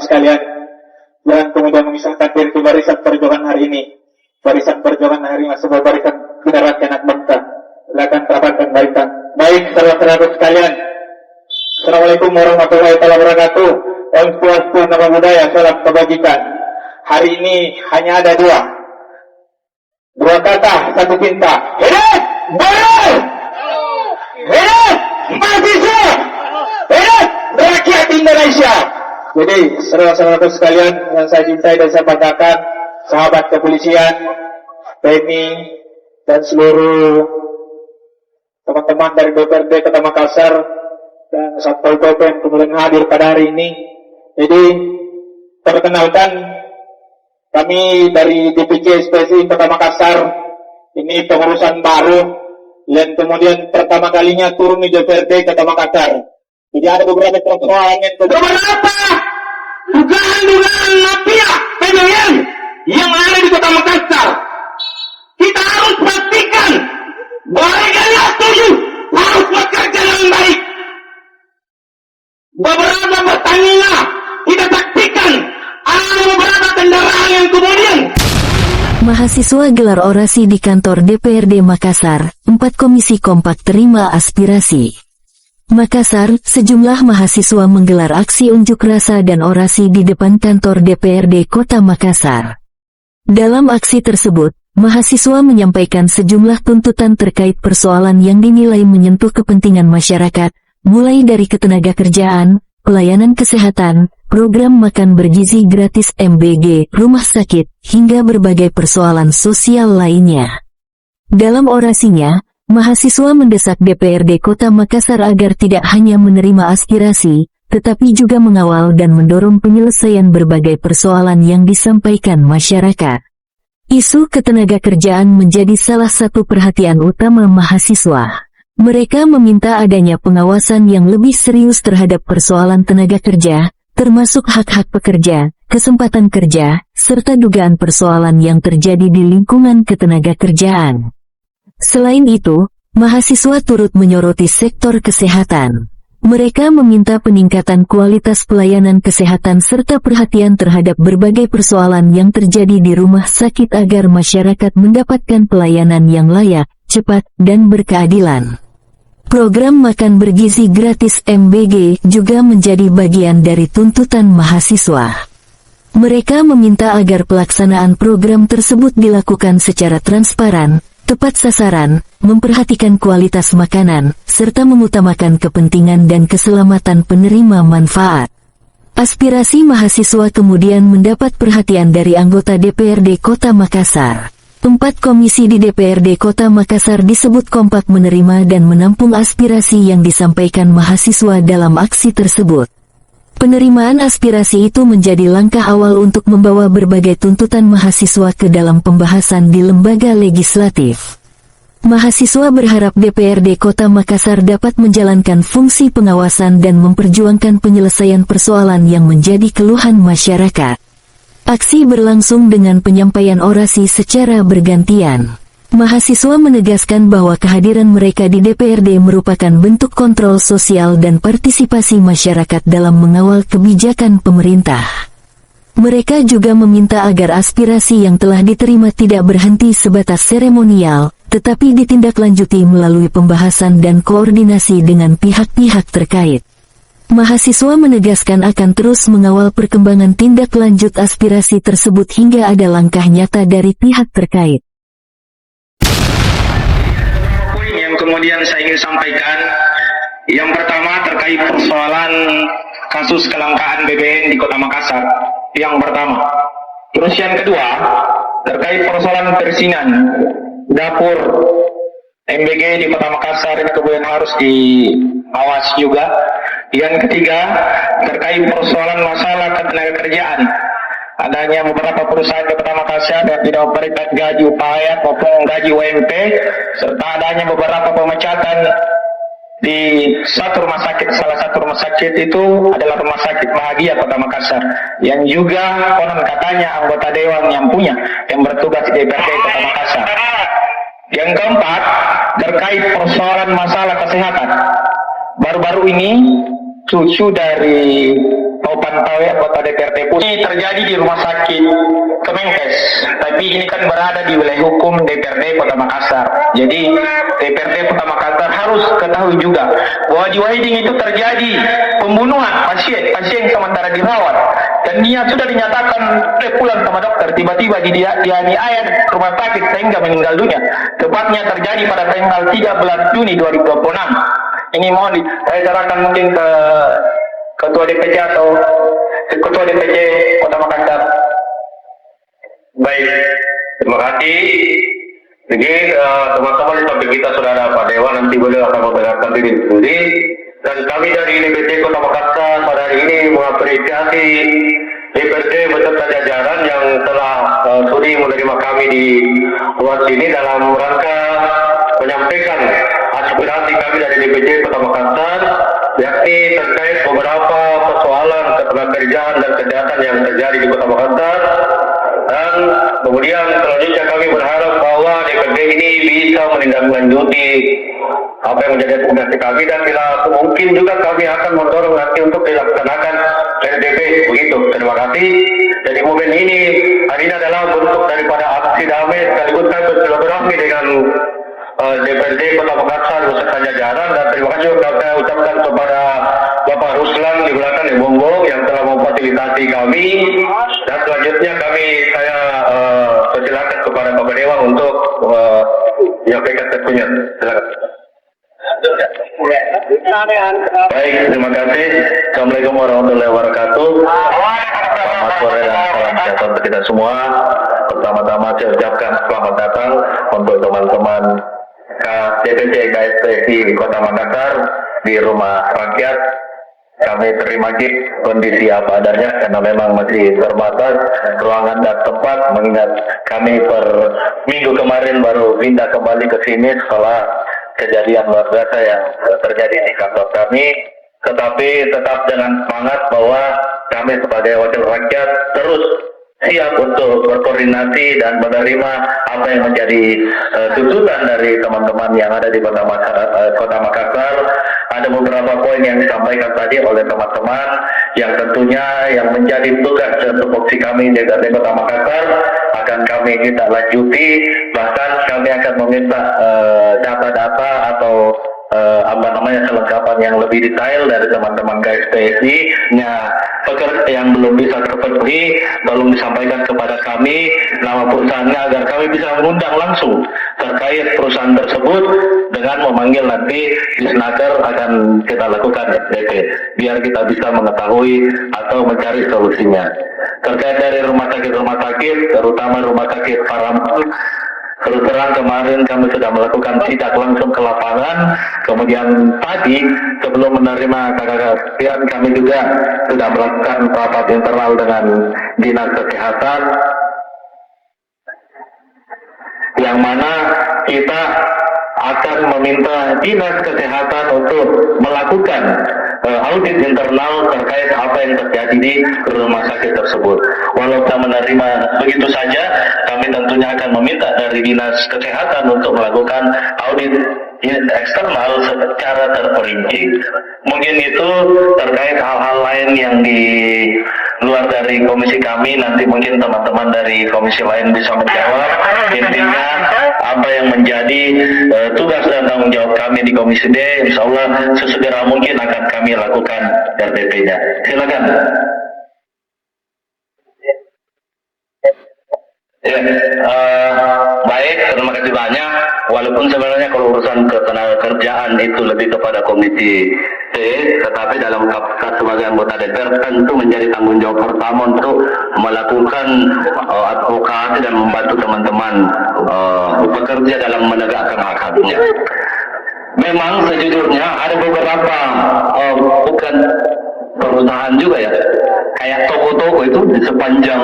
sekalian, jangan kemudian memisahkan diri ke barisan perjuangan hari ini. Barisan perjuangan hari ini sebuah barisan generasi anak bangsa. Silakan rapatkan barisan. Baik, saudara-saudara sekalian. Assalamualaikum warahmatullahi wabarakatuh. Om Swastiastu, Namo Buddhaya, salam kebajikan. Hari ini hanya ada dua kata, satu cinta. Hidup buruh, hidup mahasiswa, hidup rakyat Indonesia. Jadi saudara-saudara sekalian yang saya cintai dan saya banggakan, sahabat kepolisian, TNI, dan seluruh teman-teman dari DPRD Kota Makassar dan Satpol PP yang kemudian hadir pada hari ini. Jadi perkenalkan, kami dari DPC SPSI Kota Makassar ini pengurusan baru dan kemudian pertama kalinya turun di DPRD Kota Makassar. Jadi ada beberapa persoalan yang beberapa dugaan mafia PBN yang ada di Kota Makassar. Kita harus pastikan bahwa mereka setuju harus bekerja dengan baik. Beberapa pertanyaan kita saksikan ada beberapa kendaraan yang kemudian. Mahasiswa gelar orasi di kantor DPRD Makassar, 4 komisi kompak terima aspirasi. Makassar, sejumlah mahasiswa menggelar aksi unjuk rasa dan orasi di depan kantor DPRD Kota Makassar. Dalam aksi tersebut, mahasiswa menyampaikan sejumlah tuntutan terkait persoalan yang dinilai menyentuh kepentingan masyarakat, mulai dari ketenaga kerjaan, pelayanan kesehatan, program makan bergizi gratis MBG, rumah sakit, hingga berbagai persoalan sosial lainnya. Dalam orasinya, mahasiswa mendesak DPRD Kota Makassar agar tidak hanya menerima aspirasi, tetapi juga mengawal dan mendorong penyelesaian berbagai persoalan yang disampaikan masyarakat. Isu ketenaga kerjaan menjadi salah satu perhatian utama mahasiswa. Mereka meminta adanya pengawasan yang lebih serius terhadap persoalan tenaga kerja, termasuk hak-hak pekerja, kesempatan kerja, serta dugaan persoalan yang terjadi di lingkungan ketenaga kerjaan. Selain itu, mahasiswa turut menyoroti sektor kesehatan. Mereka meminta peningkatan kualitas pelayanan kesehatan serta perhatian terhadap berbagai persoalan yang terjadi di rumah sakit agar masyarakat mendapatkan pelayanan yang layak, cepat, dan berkeadilan. Program makan bergizi gratis MBG juga menjadi bagian dari tuntutan mahasiswa. Mereka meminta agar pelaksanaan program tersebut dilakukan secara transparan, tepat sasaran, memperhatikan kualitas makanan, serta mengutamakan kepentingan dan keselamatan penerima manfaat. Aspirasi mahasiswa kemudian mendapat perhatian dari anggota DPRD Kota Makassar. 4 komisi di DPRD Kota Makassar disebut kompak menerima dan menampung aspirasi yang disampaikan mahasiswa dalam aksi tersebut. Penerimaan aspirasi itu menjadi langkah awal untuk membawa berbagai tuntutan mahasiswa ke dalam pembahasan di lembaga legislatif. Mahasiswa berharap DPRD Kota Makassar dapat menjalankan fungsi pengawasan dan memperjuangkan penyelesaian persoalan yang menjadi keluhan masyarakat. Aksi berlangsung dengan penyampaian orasi secara bergantian. Mahasiswa menegaskan bahwa kehadiran mereka di DPRD merupakan bentuk kontrol sosial dan partisipasi masyarakat dalam mengawal kebijakan pemerintah. Mereka juga meminta agar aspirasi yang telah diterima tidak berhenti sebatas seremonial, tetapi ditindaklanjuti melalui pembahasan dan koordinasi dengan pihak-pihak terkait. Mahasiswa menegaskan akan terus mengawal perkembangan tindak lanjut aspirasi tersebut hingga ada langkah nyata dari pihak terkait. Poin yang kemudian saya ingin sampaikan, yang pertama terkait persoalan kasus kelangkaan BBM di Kota Makassar. Yang pertama. Terus yang kedua, terkait persoalan persinan dapur MBG di Kota Makassar ini kemudian harus diawasi juga. Yang ketiga, terkait persoalan masalah ketenagakerjaan. Adanya beberapa perusahaan di Kota Makassar yang tidak memberikan gaji upaya maupun gaji UMP, serta adanya beberapa pemecatan di salah satu rumah sakit itu adalah Rumah Sakit Bahagia Kota Makassar, yang juga konon katanya anggota dewan yang bertugas di DPRD Kota Makassar. Yang keempat, terkait persoalan masalah kesehatan. Baru-baru ini cucu dari pantau anggota DPRD pusat. Ini terjadi di rumah sakit Kemenkes, tapi ini kan berada di wilayah hukum DPRD Kota Makassar. Jadi DPRD Kota Makassar harus ketahui juga bahwa di Wahiding itu terjadi pembunuhan pasien sementara dirawat, dan dia sudah dinyatakan pulang sama dokter, tiba-tiba dianiaya di rumah sakit sehingga meninggal dunia. Tepatnya terjadi pada tanggal 13 Juni 2026. Ini mohon saya serahkan mungkin ke Ketua DPC atau Ketua DPC Kota Makassar. Baik, terima kasih. Jadi teman-teman sampai kita sudah ada Pak Dewa, nanti beliau akan membenarkan diri sendiri. Dan kami dari DPC Kota Makassar pada hari ini mengapresiasi DPRD beserta jajaran yang telah sudi menerima kami di luar sini dalam rangka menyampaikan aspirasi kami dari DPC Kota Makassar, yakni terkait beberapa persoalan ketenagakerjaan dan kejahatan yang terjadi di Kota Makassar. Dan kemudian selanjutnya kami berharap bahwa DPRD ini bisa menindaklanjuti apa yang menjadi tugas kami, dan bila mungkin juga kami akan mendorong nanti untuk dilaksanakan RDP. Begitu, terima kasih. Jadi momen ini hari ini adalah bentuk daripada aksi damai sekaligus kami bersilaturahmi dengan DPRD Kota Makassar beserta jajaran, dan terima kasih juga saya ucapkan kepada Bapak Ruslan di belakang di Bongbong yang telah memfasilitasi kami. Dan selanjutnya saya persilakan kepada Bapak Dewa untuk menyampaikan tentunya. Silakan. Baik, terima kasih. Assalamualaikum warahmatullahi wabarakatuh. Selamat sore dan salam sejahtera untuk kita semua. Pertama-tama saya ucapkan selamat datang untuk teman-teman DPC KSPSI Kota Makassar di rumah rakyat. Kami terima kondisi apa adanya karena memang masih terbatas ruangan dan tempat, mengingat kami per minggu kemarin baru pindah kembali ke sini setelah kejadian luar biasa yang terjadi di kantor kami. Tetapi tetap dengan semangat bahwa kami sebagai wakil rakyat terus siap untuk berkoordinasi dan menerima apa yang menjadi tuntutan dari teman-teman yang ada di Kota Makassar. Ada beberapa poin yang disampaikan tadi oleh teman-teman yang tentunya yang menjadi tugas dan tupoksi kami di Kota Makassar akan kami kita lanjuti. Bahkan kami akan meminta data-data atau kelengkapan yang lebih detail dari teman-teman KSPSI yang belum bisa terpenuhi, tolong disampaikan kepada kami nama perusahaannya agar kami bisa mengundang langsung terkait perusahaan tersebut dengan memanggil nanti Disnaker akan kita lakukan DP biar kita bisa mengetahui atau mencari solusinya. Terkait dari rumah sakit terutama rumah sakit Paramount, terus terang kemarin kami sudah melakukan sidak langsung ke lapangan. Kemudian tadi sebelum menerima kakak kami juga sudah melakukan rapat internal dengan Dinas Kesehatan, yang mana kita akan meminta Dinas Kesehatan untuk melakukan audit internal terkait apa yang terjadi di rumah sakit tersebut. Walau tak menerima begitu saja, kami tentunya akan meminta dari Dinas Kesehatan untuk melakukan audit eksternal secara terperinci. Mungkin itu terkait hal-hal lain yang di luar dari komisi kami, nanti mungkin teman-teman dari komisi lain bisa menjawab. Intinya apa yang menjadi tugas dan tanggung jawab kami di komisi D, insya Allah sesegera mungkin akan kami lakukan RDP-nya. Silakan. Ya, baik, terima kasih banyak. Walaupun sebenarnya kalau urusan ketenagakerjaan itu lebih kepada komisi D, tetapi dalam kapasitas sebagai anggota DPR tentu menjadi tanggung jawab pertama untuk melakukan advokasi dan membantu teman-teman bekerja dalam menegakkan hak-haknya. Memang sejujurnya ada beberapa bukan perusahaan juga ya, kayak toko-toko itu di sepanjang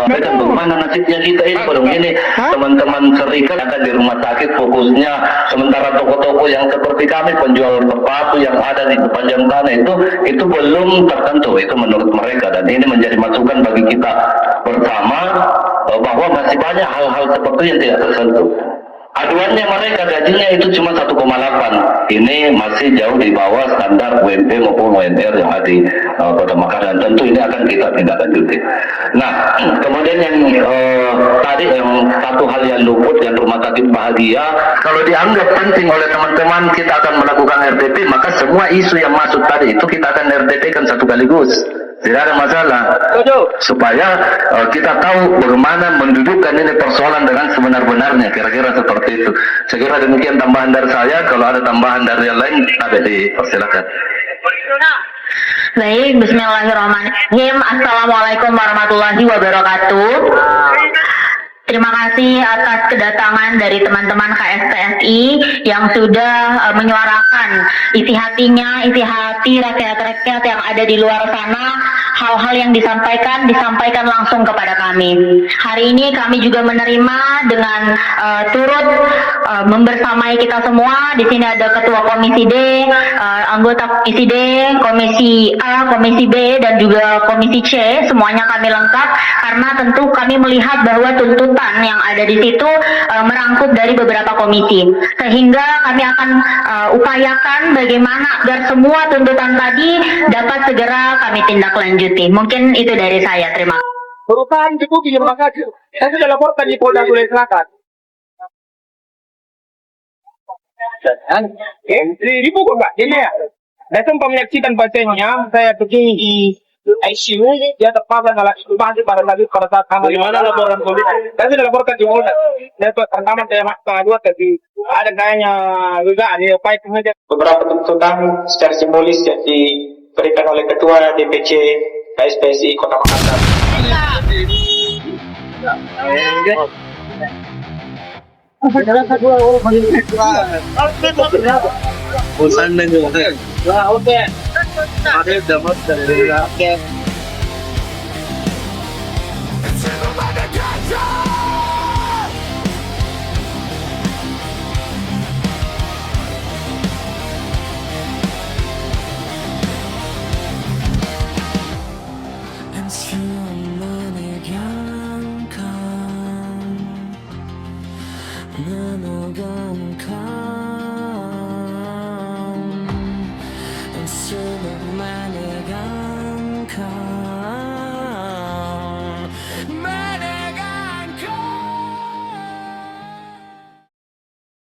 bagaimana nasibnya kita ini kalau ini teman-teman serikat akan di rumah sakit fokusnya, sementara toko-toko yang seperti kami penjual sepatu yang ada di sepanjang tanah itu belum tertentu, itu menurut mereka, dan ini menjadi masukan bagi kita bersama bahwa masih banyak hal-hal seperti yang tidak tersentuh. Aduannya mereka gajinya itu cuma 1,8. Ini masih jauh di bawah standar UMP maupun UNR yang ada di Kota Makassar, dan tentu ini akan kita tindak lanjuti. Nah, kemudian yang tadi yang satu hal yang luput, yang rumah sakit bahagia, kalau dianggap penting oleh teman-teman kita akan melakukan RDP, maka semua isu yang masuk tadi itu kita akan RDP kan satu sekaligus. Tidak ada masalah. Supaya kita tahu bagaimana mendudukkan ini persoalan dengan sebenar-benarnya. Kira-kira seperti itu. Saya kira demikian tambahan dari saya. Kalau ada tambahan dari yang lain, ada dipersilakan. Baik, bismillahirrahmanirrahim. Assalamualaikum warahmatullahi wabarakatuh. Terima kasih atas kedatangan dari teman-teman KSPSI yang sudah menyuarakan isi hatinya, isi hati rakyat-rakyat yang ada di luar sana. Hal-hal yang disampaikan langsung kepada kami. Hari ini kami juga menerima dengan turut membersamai kita semua. Di sini ada Ketua Komisi D, anggota Komisi D, Komisi A, Komisi B, dan juga Komisi C. Semuanya kami lengkap karena tentu kami melihat bahwa tuntutan yang ada di situ merangkup dari beberapa komisi. Sehingga kami akan upayakan bagaimana agar semua tuntutan tadi dapat segera kami tindak lanjuti. Mungkin itu dari saya. Terima kasih. Perusahaan cukup di Makassar. Saya sudah laporkan di Polda Sulawesi Selatan. Di buku Pak, ini ya. Saya sempat menyaksikan pasiennya, saya pergi di ICU, dia terpapar dalam intubasi pada saat tanggal 5. Laporan polisi? Saya sudah laporkan di Polda. Dan pertama saya masuk 2, tapi ada kayaknya juga ada upaya kemudian. Beberapa tuntutan secara simbolis yang diberikan oleh Ketua DPC KSPSI Kota Makassar. Bosan dan juga. Oke. Ada dapat dari oke. menegangkan